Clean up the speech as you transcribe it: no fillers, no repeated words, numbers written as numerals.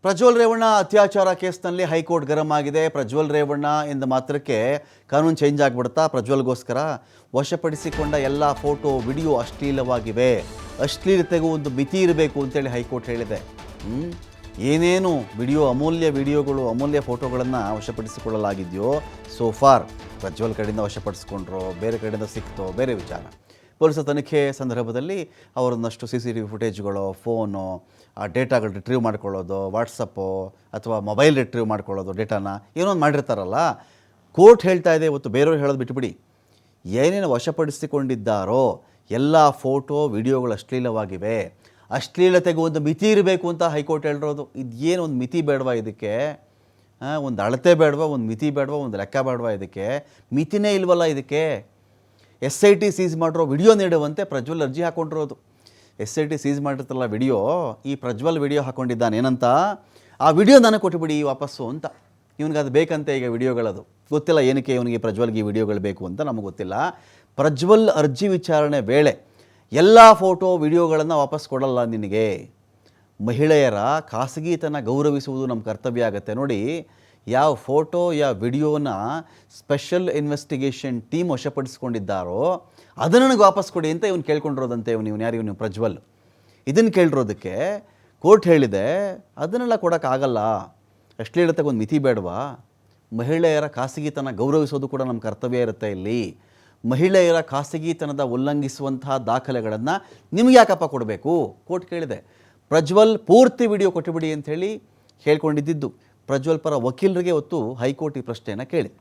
ಪ್ರಜ್ವಲ್ ರೇವಣ್ಣ ಅತ್ಯಾಚಾರ ಕೇಸ್ನಲ್ಲಿ ಹೈಕೋರ್ಟ್ ಗರಂ ಆಗಿದೆ. ಪ್ರಜ್ವಲ್ ರೇವಣ್ಣ ಎಂದ ಮಾತ್ರಕ್ಕೆ ಕಾನೂನು ಚೇಂಜ್ ಆಗಿಬಿಡುತ್ತಾ? ಪ್ರಜ್ವಲ್ಗೋಸ್ಕರ ವಶಪಡಿಸಿಕೊಂಡ ಎಲ್ಲ ಫೋಟೋ ವಿಡಿಯೋ ಅಶ್ಲೀಲವಾಗಿವೆ, ಅಶ್ಲೀಲತೆಗೂ ಒಂದು ಮಿತಿ ಇರಬೇಕು ಅಂತೇಳಿ ಹೈಕೋರ್ಟ್ ಹೇಳಿದೆ. ಏನೇನು ವಿಡಿಯೋ, ಅಮೂಲ್ಯ ವಿಡಿಯೋಗಳು, ಅಮೂಲ್ಯ ಫೋಟೋಗಳನ್ನು ವಶಪಡಿಸಿಕೊಳ್ಳಲಾಗಿದೆಯೋ ಸೋಫಾರ್ ಪ್ರಜ್ವಲ್ ಕಡೆಯಿಂದ ವಶಪಡಿಸ್ಕೊಂಡ್ರೋ ಬೇರೆ ಕಡೆಯಿಂದ ಸಿಕ್ತೋ ಬೇರೆ ವಿಚಾರ. ಪೊಲೀಸರ ತನಿಖೆ ಸಂದರ್ಭದಲ್ಲಿ ಅವರನ್ನಷ್ಟು CCTV ಫುಟೇಜ್ಗಳು, ಫೋನು, ಆ ಡೇಟಾಗಳು ರಿಟ್ರೀವ್ ಮಾಡ್ಕೊಳ್ಳೋದು, ವಾಟ್ಸಪ್ಪು ಅಥವಾ ಮೊಬೈಲ್ ರಿಟ್ರೀವ್ ಮಾಡ್ಕೊಳ್ಳೋದು, ಡೇಟಾನ ಏನೋ ಒಂದು ಮಾಡಿರ್ತಾರಲ್ಲ. ಕೋರ್ಟ್ ಹೇಳ್ತಾ ಇದೆ ಇವತ್ತು, ಬೇರೆಯವ್ರು ಹೇಳೋದು ಬಿಟ್ಬಿಡಿ, ಏನೇನು ವಶಪಡಿಸಿಕೊಂಡಿದ್ದಾರೋ ಎಲ್ಲ ಫೋಟೋ ವಿಡಿಯೋಗಳು ಅಶ್ಲೀಲವಾಗಿವೆ, ಅಶ್ಲೀಲತೆಗೂ ಒಂದು ಮಿತಿ ಇರಬೇಕು ಅಂತ ಹೈಕೋರ್ಟ್ ಹೇಳಿರೋದು. ಇದೇನು ಒಂದು ಮಿತಿ ಬೇಡವಾ ಇದಕ್ಕೆ? ಒಂದು ಅಳತೆ ಬೇಡವಾ, ಒಂದು ಮಿತಿ ಬೇಡವಾ, ಒಂದು ಲೆಕ್ಕ ಬೇಡವಾ? ಇದಕ್ಕೆ ಮಿತಿನೇ ಇಲ್ವಲ್ಲ ಇದಕ್ಕೆ. SIT ಸೀಸ್ ಮಾಡಿರೋ ವಿಡಿಯೋ ನೀಡುವಂತೆ ಪ್ರಜ್ವಲ್ ಅರ್ಜಿ ಹಾಕ್ಕೊಂಡಿರೋದು. SIT ಸೀಸ್ ಮಾಡಿರ್ತಾರಲ್ಲ ವಿಡಿಯೋ, ಈ ಪ್ರಜ್ವಲ್ ವಿಡಿಯೋ ಹಾಕ್ಕೊಂಡಿದ್ದಾನೆ. ಏನಂತ, ಆ ವಿಡಿಯೋ ನನಗೆ ಕೊಟ್ಟುಬಿಡಿ ವಾಪಸ್ಸು ಅಂತ. ಇವನಿಗೆ ಅದು ಬೇಕಂತೆ ಈಗ ವಿಡಿಯೋಗಳದು. ಗೊತ್ತಿಲ್ಲ ಏನಕ್ಕೆ ಇವನಿಗೆ ಪ್ರಜ್ವಲ್ಗೆ ಈ ವಿಡಿಯೋಗಳು ಬೇಕು ಅಂತ, ನಮಗೆ ಗೊತ್ತಿಲ್ಲ. ಪ್ರಜ್ವಲ್ ಅರ್ಜಿ ವಿಚಾರಣೆ ವೇಳೆ ಎಲ್ಲ ಫೋಟೋ ವಿಡಿಯೋಗಳನ್ನು ವಾಪಸ್ ಕೊಡಲ್ಲ ನಿನಗೆ. ಮಹಿಳೆಯರ ಖಾಸಗಿತನ ಗೌರವಿಸುವುದು ನಮ್ಮ ಕರ್ತವ್ಯ ಆಗುತ್ತೆ. ನೋಡಿ, ಯಾವ ಫೋಟೋ ಯಾವ ವಿಡಿಯೋನ ಸ್ಪೆಷಲ್ ಇನ್ವೆಸ್ಟಿಗೇಷನ್ ಟೀಮ್ ವಶಪಡಿಸ್ಕೊಂಡಿದ್ದಾರೋ ಅದನ್ನು ನನಗೆ ವಾಪಸ್ ಕೊಡಿ ಅಂತ ಇವನು ಕೇಳ್ಕೊಂಡಿರೋದಂತೆ. ಇವನು ಯಾರು? ಇವನು ಪ್ರಜ್ವಲ್. ಇದನ್ನು ಕೇಳಿರೋದಕ್ಕೆ ಕೋರ್ಟ್ ಹೇಳಿದೆ ಅದನ್ನೆಲ್ಲ ಕೊಡೋಕ್ಕಾಗಲ್ಲ, ಅಶ್ಲೀಲತೆಗೆ ಒಂದು ಮಿತಿ ಬೇಡವಾ? ಮಹಿಳೆಯರ ಖಾಸಗಿತನ ಗೌರವಿಸೋದು ಕೂಡ ನಮ್ಮ ಕರ್ತವ್ಯ ಇರುತ್ತೆ ಇಲ್ಲಿ. ಮಹಿಳೆಯರ ಖಾಸಗಿತನದ ಉಲ್ಲಂಘಿಸುವಂತಹ ದಾಖಲೆಗಳನ್ನು ನಿಮ್ಗೆ ಯಾಕಪ್ಪ ಕೊಡಬೇಕು? ಕೋರ್ಟ್ ಕೇಳಿದೆ. ಪ್ರಜ್ವಲ್ ಪೂರ್ತಿ ವಿಡಿಯೋ ಕೊಟ್ಟುಬಿಡಿ ಅಂಥೇಳಿ ಹೇಳ್ಕೊಂಡಿದ್ದು. ಪ್ರಜ್ವಲ್ ಪರ ವಕೀಲರಿಗೆ ಹೊತ್ತು ಹೈಕೋರ್ಟ್ ಈ ಪ್ರಶ್ನೆಯನ್ನು ಕೇಳಿದೆ.